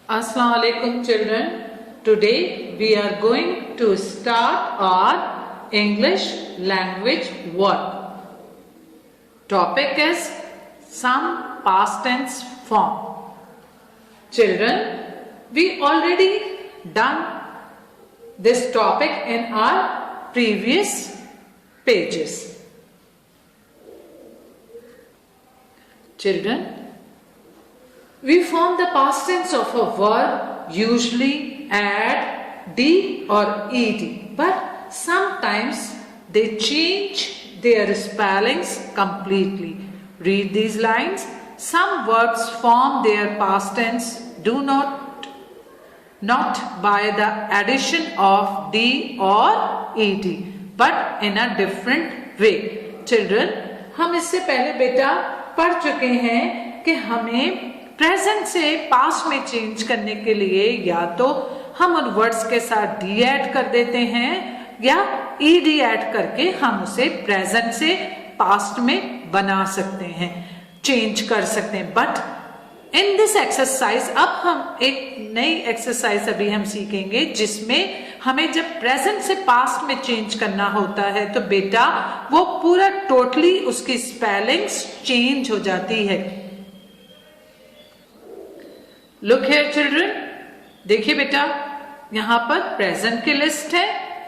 Assalamu alaikum children. Today we are going to start our English language work. Topic is some past tense form. Children, we already done this topic in our previous pages. Children, we form the past tense of a verb usually add d or ed, but sometimes they change their spellings completely. Read these lines. Some verbs form their past tense do not by the addition of d or ed, but in a different way. Children, हम इससे पहले बेटा पढ़ चुके हैं कि हमें present से पास्ट में चेंज करने के लिए या तो हम उन वर्ड्स के साथ डी ऐड कर देते हैं या ईडी ऐड करके हम उसे प्रेजेंट से पास्ट में बना सकते हैं, चेंज कर सकते हैं. बट इन दिस एक्सरसाइज अब हम एक नई एक्सरसाइज अभी हम सीखेंगे जिसमें हमें जब प्रेजेंट से पास्ट में चेंज करना होता है तो बेटा वो पूरा टोटली उसकी स्पेलिंग्स चेंज हो जाती है. लुक हियर चिल्ड्रन, देखिए बेटा यहाँ पर प्रेजेंट की लिस्ट है,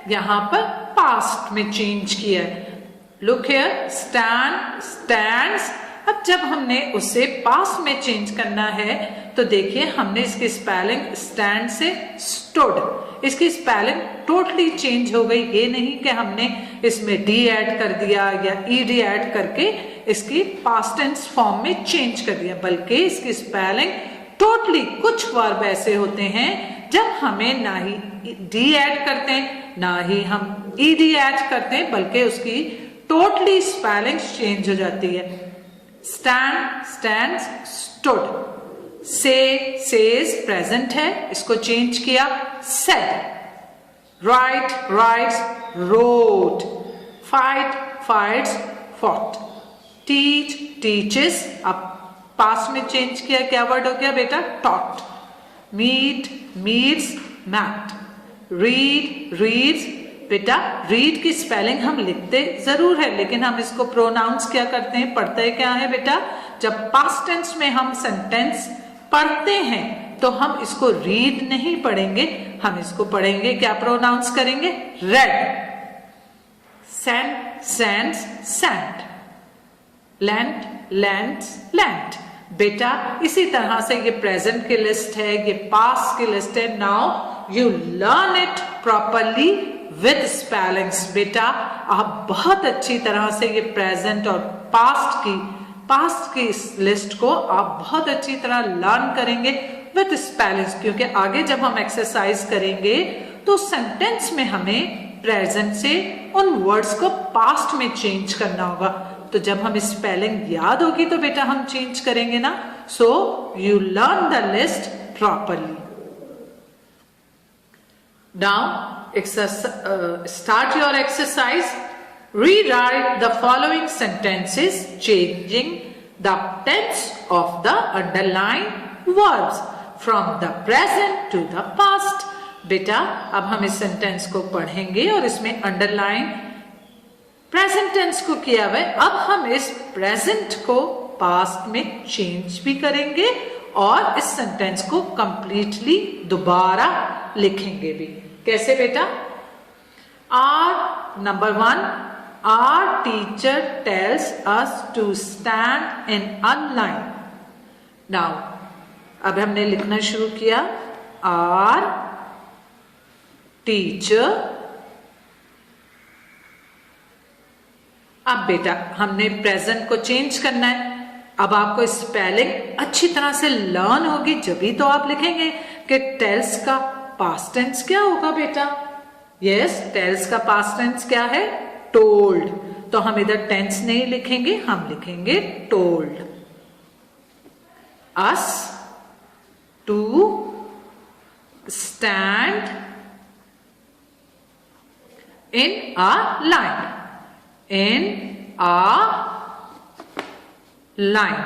यहाँ पर पास्ट में चेंज किया है. Look here, stand, stands. अब जब हमने उसे पास्ट में चेंज करना है तो देखिए हमने इसकी स्पेलिंग स्टैंड से स्टूड, इसकी स्पेलिंग टोटली चेंज हो गई. ये नहीं कि हमने इसमें डी ऐड कर दिया या ईडी ऐड करके इसकी पास्ट टेंस फॉर्म में चेंज कर दिया, बल्कि इसकी स्पेलिंग टोटली कुछ वर्ब ऐसे होते हैं जब हमें ना ही डी ऐड करते हैं ना ही हम ईडी ऐड करते हैं, बल्कि उसकी टोटली स्पेलिंग चेंज हो जाती है. Stand, stands, stood. Say, says present है, इसको चेंज किया said. Write, writes, wrote. Fight, fights, fought. Teach, teaches. अब पास्ट में चेंज किया, क्या वर्ड हो गया बेटा? Taught. Meet, meets, met. Read, reads. बेटा रीड की स्पेलिंग हम लिखते जरूर है लेकिन हम इसको प्रोनाउंस क्या करते हैं, पढ़ते क्या है बेटा? जब पास्ट टेंस में हम सेंटेंस पढ़ते हैं तो हम इसको रीड नहीं पढ़ेंगे, हम इसको पढ़ेंगे क्या, प्रोनाउंस करेंगे? Red. Send, sends, send. Land, lands, land. बेटा इसी तरह से ये प्रेजेंट की लिस्ट है, ये पास्ट की लिस्ट है. Now you learn it properly with spellings. बेटा आप बहुत अच्छी तरह से ये प्रेजेंट और पास्ट की इस लिस्ट को आप बहुत अच्छी तरह लर्न करेंगे विद स्पेलिंग्स, क्योंकि आगे जब हम एक्सरसाइज करेंगे तो सेंटेंस में हमें प्रेजेंट से उन वर्ड्स को पास्ट में चेंज करना होगा. तो जब हम स्पेलिंग याद होगी तो बेटा हम चेंज करेंगे ना. So you learn the list properly. Now start your exercise. Rewrite the following sentences changing the tense of the underlined verbs from the present to the past. बेटा अब हम इस सेंटेंस को पढ़ेंगे और इसमें अंडरलाइन प्रेजेंट टेंस को किया हुआ है. अब हम इस प्रेजेंट को पास्ट में चेंज भी करेंगे और इस सेंटेंस को कंप्लीटली दोबारा लिखेंगे भी. कैसे बेटा? Our number 1, our teacher tells us to stand in a line. Now अब हमने लिखना शुरू किया. Our teacher. अब बेटा हमने प्रेजेंट को चेंज करना है. अब आपको स्पेलिंग अच्छी तरह से लर्न होगी जभी तो आप लिखेंगे कि टेल्स का पास्ट टेंस क्या होगा बेटा? यस, टेल्स का पास्ट टेंस क्या है? टोल्ड. तो हम इधर टेंस नहीं लिखेंगे, हम लिखेंगे told. Us to stand in a line. In a line.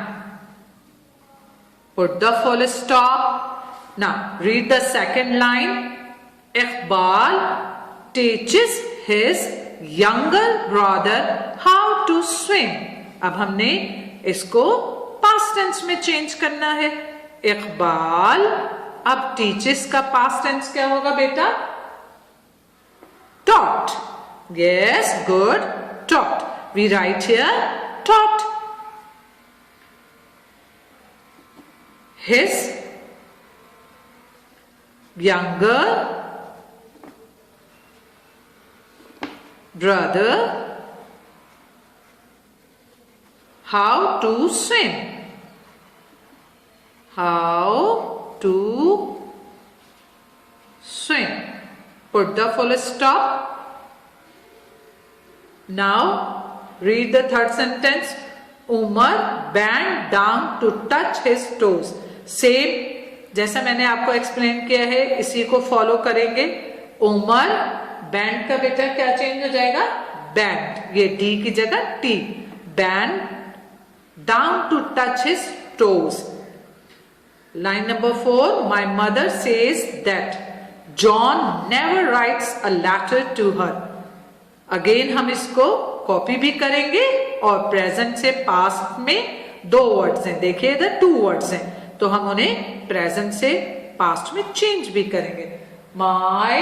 Put the full stop Now read the second line. Iqbal teaches his younger brother how to swim. अब हमने इसको past tense में change करना है. इकबाल, अब teaches का past tense क्या होगा बेटा? Taught. Yes, good. Taught. We write here taught. His younger brother how to swim. How to swim. Put the full stop. Now read the third sentence. Umar bent down to touch his toes. Same जैसा मैंने आपको explain किया है, इसी को follow करेंगे. Umar, band का बेटा क्या चेंज हो जाएगा? बैंड. ये डी की जगह T. Bend down to touch his toes. Line number 4. My mother says that John never writes a letter to her. Again हम इसको कॉपी भी करेंगे और प्रेजेंट से पास्ट में 2 वर्ड्स हैं. देखिए इधर 2 वर्ड्स हैं, तो हम उन्हें प्रेजेंट से पास्ट में चेंज भी करेंगे. My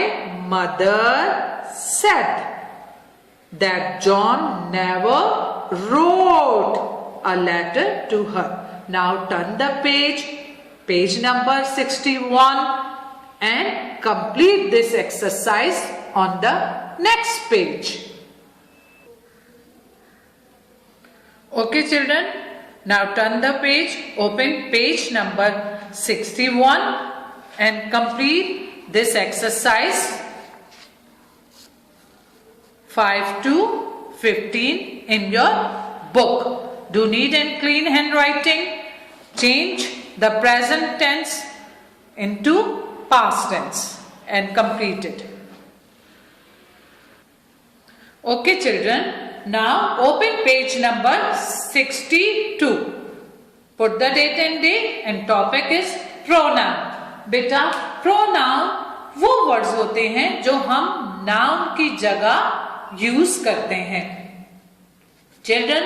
mother said that John never wrote a letter to her. Now turn the page, page number 61 and complete this exercise on the next page. Okay children, now turn the page, open page number 61 and complete this exercise 5 to 15 in your book. Do neat and clean handwriting. Change the present tense into past tense and complete it. Okay children, now open page number 62. Put the date and day and topic is pronoun. बेटा pronoun वो words होते हैं जो हम noun की जगह use करते हैं. Children,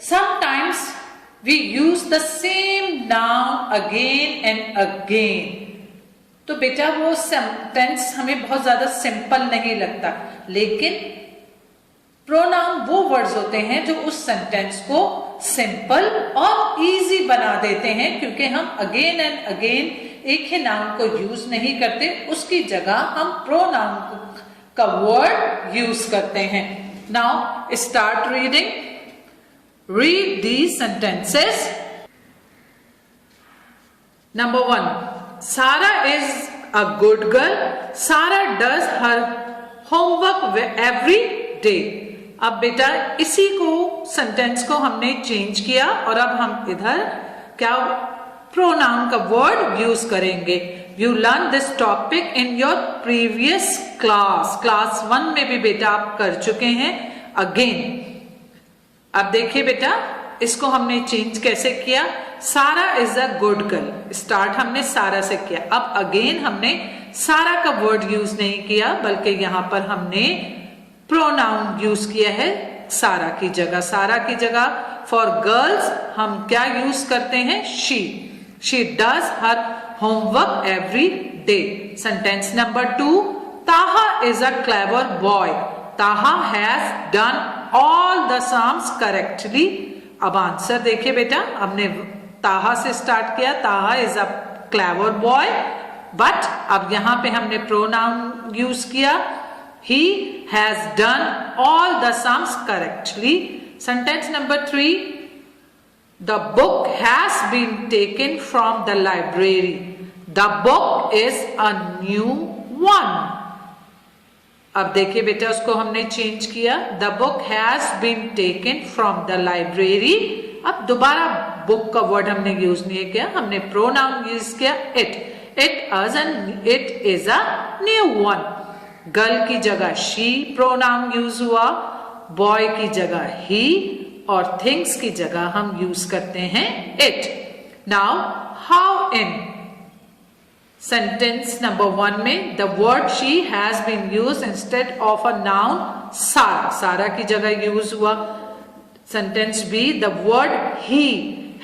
sometimes we use the same noun again and again. तो बेटा वो सेंटेंस हमें बहुत ज्यादा सिंपल नहीं लगता, लेकिन प्रोनाउन वो वर्ड्स होते हैं जो उस सेंटेंस को सिंपल और इजी बना देते हैं, क्योंकि हम अगेन एंड अगेन एक ही नाउन को यूज नहीं करते, उसकी जगह हम प्रोनाउन का वर्ड यूज करते हैं. Now start reading. Read these sentences. Number 1. Sara is a good girl. Sara does her homework every day. अब बेटा इसी को सेंटेंस को हमने चेंज किया और अब हम इधर क्या प्रोनाउन का वर्ड यूज करेंगे. You learn this topic in your previous class 1 में भी बेटा आप कर चुके हैं. अगेन अब देखिए बेटा इसको हमने चेंज कैसे किया. सारा is a good girl. Start हमने सारा से किया. अब अगेन हमने सारा का वर्ड यूज नहीं किया, बल्कि यहां पर हमने प्रोनाउन यूज किया है सारा की जगह. सारा की जगह फॉर गर्ल्स हम क्या यूज करते हैं? She does her homework every day. Sentence number 2. ताहा इज अ क्लेवर बॉय. ताहा has done all the sums correctly. अब आंसर देखिए बेटा, हमने ताहा से स्टार्ट किया. ताहा is a clever boy, but अब यहां पे हमने प्रोनाउन यूज किया. He has done all the sums correctly. Sentence number 3. The book has been taken from the library. The book is a new one. अब देखिए बेटा उसको हमने चेंज किया. The book has been taken from the library. अब दोबारा book का word हमने यूज नहीं किया, हमने प्रोनाउन यूज किया it. It is a new one. Girl की जगह शी प्रोनाउन यूज हुआ, बॉय की जगह ही, और थिंग्स की जगह हम यूज करते हैं it. Now how in sentence number 1 में the word she has been use instead of a noun Sara, Sara की जगह यूज हुआ. Sentence B the word he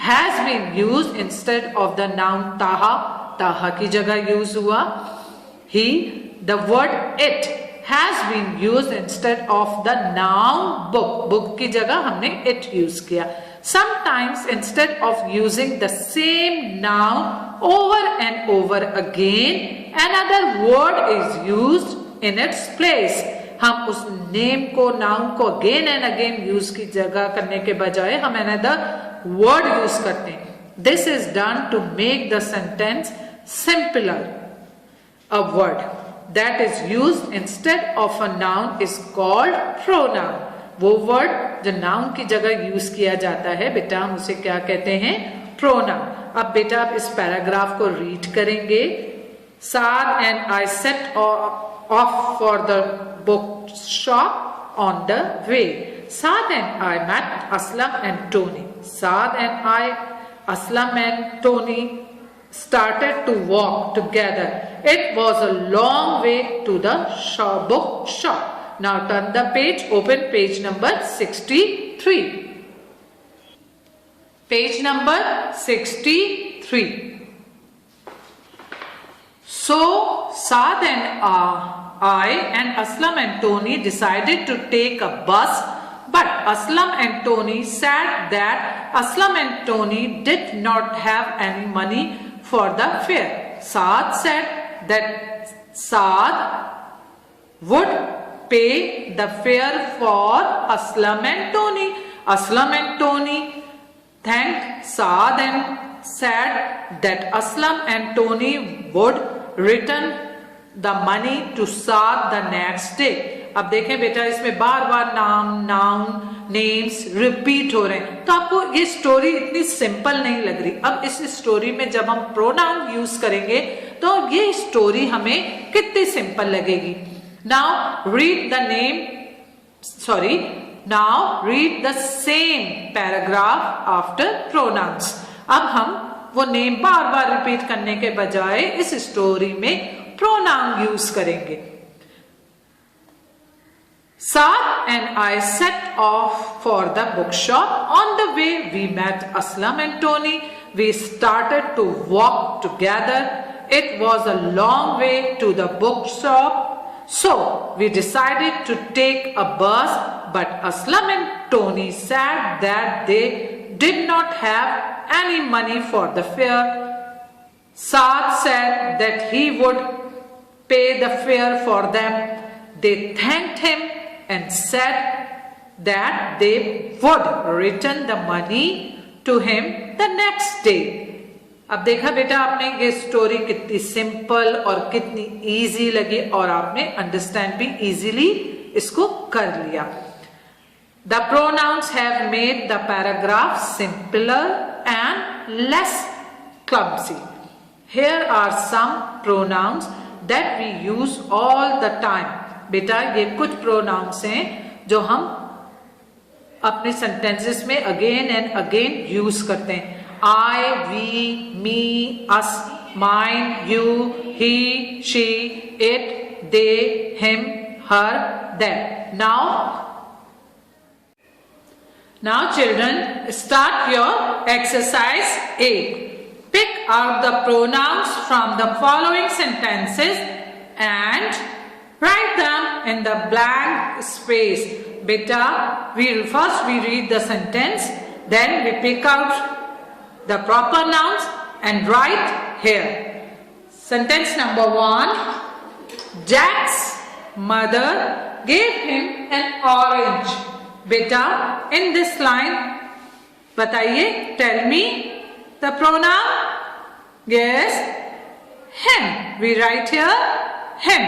has been use instead of the noun Taha, Taha की जगह यूज हुआ ही. The word it has been use instead of the noun book, book की जगह हमने इट यूज किया. Sometimes instead of using the same noun over and over again, another word is used in its place. हम उस name को, noun को again and again use की जगह करने के बजाय हम another word यूज करते हैं. This is done to make the sentence simpler. A word that is used instead of a noun is called pronoun. वो वर्ड जो नाउन की जगह यूज किया जाता है बेटा हम उसे क्या कहते हैं? प्रोनाउन. अब बेटा आप इस पैराग्राफ को रीड करेंगे. Saad and I set off for the book shop on the way. Saad and I met Aslam and Tony. Saad and I, Aslam and Tony started to walk together. It was a long way to the book shop. Now turn the page, open page number 63. Page number 63. So Saad and I and Aslam and Tony decided to take a bus, but Aslam and Tony said that Aslam and Tony did not have any money for the fare. Saad said that Saad would pay the fare for Aslam and Tony. Aslam and Tony thanked Saad and said that Aslam and Tony would return the money to Saad the next day. अब देखें बेटा इसमें बार बार नाम, noun, names repeat हो रहे हैं तो आपको ये स्टोरी इतनी सिंपल नहीं लग रही. अब इस स्टोरी में जब हम प्रोनाउन यूज करेंगे तो ये स्टोरी हमें कितनी सिंपल लगेगी. Now read the name, sorry, now read the same paragraph after pronounce. अब हम वो नेम बार बार रिपीट करने के बजाय इस स्टोरी में प्रोनाउन यूज करेंगे. Saad and I set off for the bookshop. On the way, we met Aslam and Tony. We started to walk together. It was a long way to the bookshop, so we decided to take a bus. But Aslam and Tony said that they did not have any money for the fare. Saad said that he would pay the fare for them. They thanked him and said that they would return the money to him the next day. अब देखा बेटा आपने ये story कितनी simple और कितनी easy लगी और आपने अंडरस्टैंड भी इजीली इसको कर लिया. The pronouns have made the paragraph simpler and less clumsy. Here are some pronouns that we use all the time. बेटा ये कुछ प्रोनाउंस हैं जो हम अपने सेंटेंसेस में अगेन एंड अगेन यूज करते हैं. I, we, me, us, mine, you, he, she, it, they, him, her, them. Now children, start your exercise A. Pick out the pronouns from the following sentences and write them in the blank space. Beta, first we read the sentence, then we pick out the proper nouns and write here. Sentence number 1. Jack's mother gave him an orange. Beta, in this line, बताइए, tell me the pronoun. Yes, him. We write here him.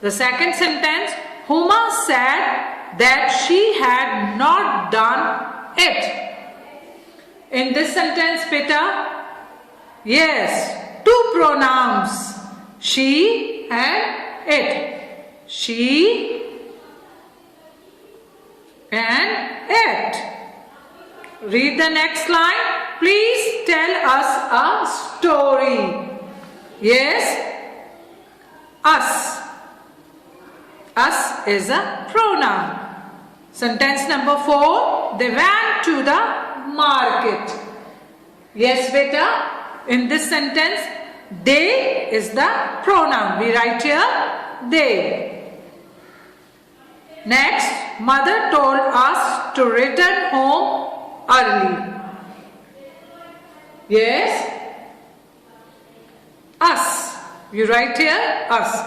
The second sentence, Huma said that she had not done it. In this sentence, beta, yes, two pronouns, she and it. She and it. Read the next line. Please tell us a story. Yes, us. Us is a pronoun. Sentence number 4. They went to the market. Yes, beta. In this sentence, they is the pronoun. We write here they. Next, mother told us to return home early. Yes, us. You write here us.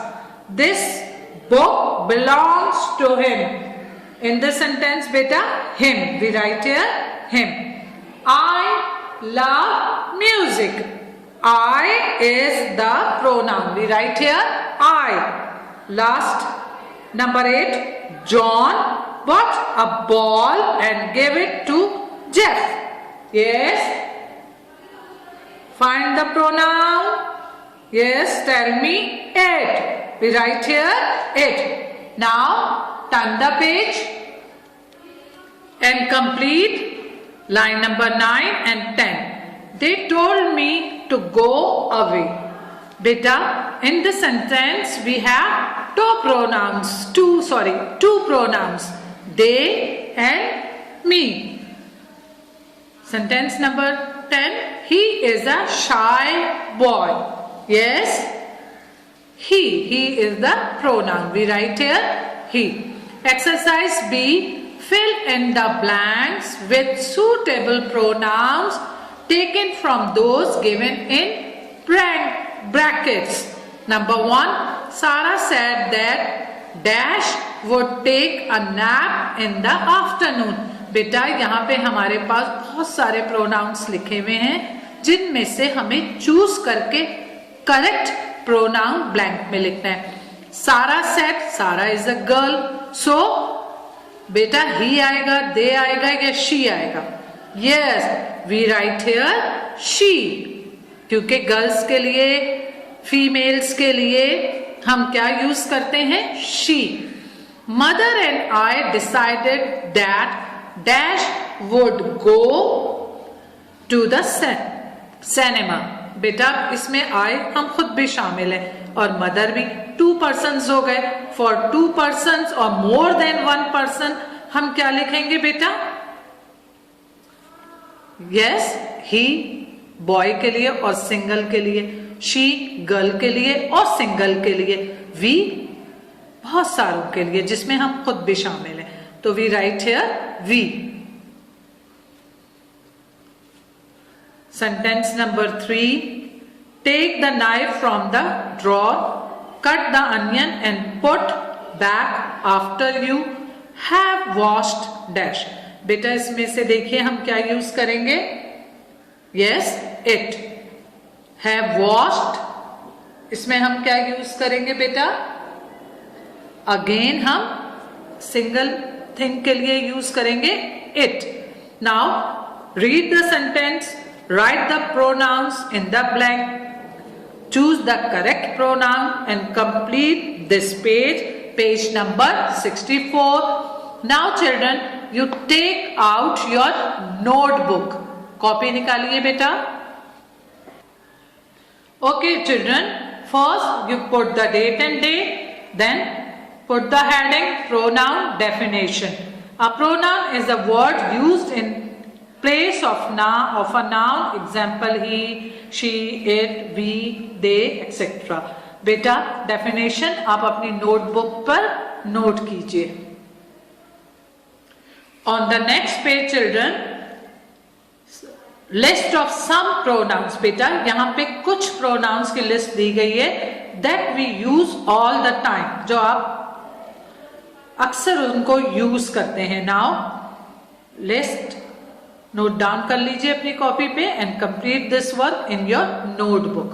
This book belongs to him. In the sentence, beta, him. We write here him. I love music. I is the pronoun. We write here I. Last, number 8. John bought a ball and gave it to Jeff. Yes. Find the pronoun. Yes, tell me it. We write here it. Now, turn the page and complete line number 9 and 10. They told me to go away. Beta, in the sentence we have two pronouns. They and me. Sentence number 10. He is a shy boy. Yes, he is the pronoun. We write here he. Exercise B. Fill in the blanks with suitable pronouns taken from those given in brackets. Number 1. Sarah said that Dash would take a nap in the afternoon. बेटा यहाँ पे हमारे पास बहुत सारे pronounce लिखे हुए हैं जिनमें से हमें चूज करके करेक्ट प्रोनाउन ब्लैंक में लिखना है. सारा सेड, सारा इज अ गर्ल, सो बेटा ही आएगा, दे आएगा या शी आएगा. Yes, we write here she, क्योंकि गर्ल्स के लिए, फीमेल्स के लिए हम क्या यूज करते हैं, she. Mother and I decided that dash would go to the cinema. बेटा इसमें आई हम खुद भी शामिल हैं और मदर भी. 2 persons हो गए. फॉर 2 persons और मोर देन 1 person हम क्या लिखेंगे बेटा, यस, ही बॉय के लिए और सिंगल के लिए, शी गर्ल के लिए और सिंगल के लिए, वी बहुत सारों के लिए जिसमें हम खुद भी शामिल हैं. तो we write here we. Sentence number 3. Take the knife from the drawer, cut the onion and put back after you have washed dash. बेटा इसमें से देखिए हम क्या यूज करेंगे, यस, इट. हैव वॉश्ड, इसमें हम क्या यूज करेंगे बेटा, अगेन हम सिंगल थिंग के लिए यूज करेंगे it. Now read the sentence. Write the pronouns in the blank. Choose the correct pronoun and complete this page, page number 64. Now children, you take out your notebook. Copy निकालिए बेटा. Okay children, first you put the date and day, then put the heading pronoun definition. A pronoun is a word used in place of a noun, example he, she, it, we, they, etc. बेटा definition आप अपनी notebook पर note कीजिए. On the next page children, list of some pronouns. बेटा यहाँ पे कुछ pronouns की लिस्ट दी गई है that we use all the time, जो आप अक्सर उनको यूज करते हैं. नाउ लिस्ट नोट डाउन कर लीजिए अपनी कॉपी पे and complete this work in your notebook.